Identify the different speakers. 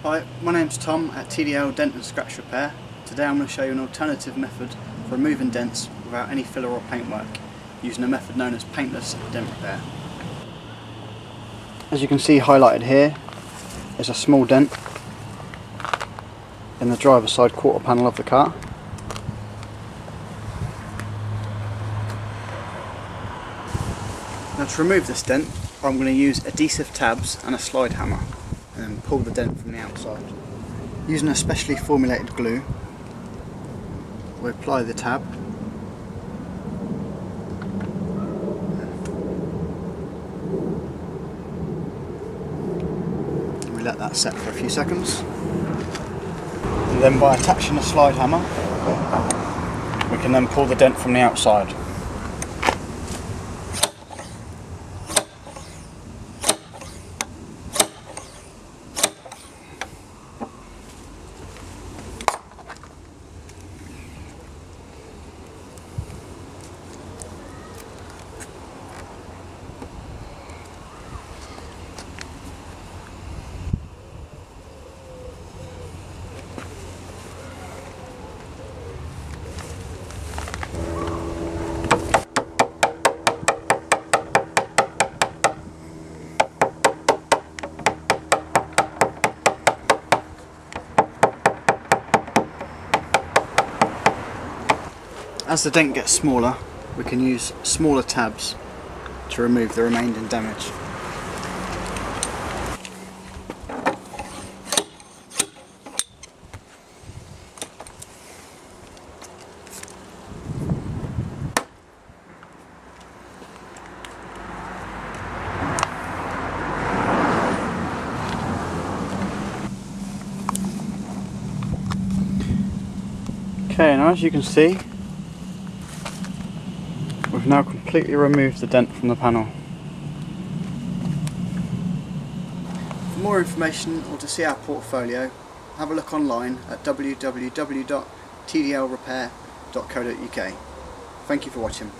Speaker 1: Hi, my name's Tom at TDL Dent Scratch Repair. Today I'm going to show you an alternative method for removing dents without any filler or paintwork, using a method known as paintless dent repair. As you can see highlighted here is a small dent in the driver's side quarter panel of the car. Now to remove this dent, I'm going to use adhesive tabs and a slide hammer and then pull the dent from the outside. Using a specially formulated glue, we apply the tab and we let that set for a few seconds, and then by attaching a slide hammer we can then pull the dent from the outside. As the dent gets smaller, we can use smaller tabs to remove the remaining damage. Okay, now as you can see, we've now completely removed the dent from the panel. For more information or to see our portfolio, have a look online at www.tdlrepair.co.uk. Thank you for watching.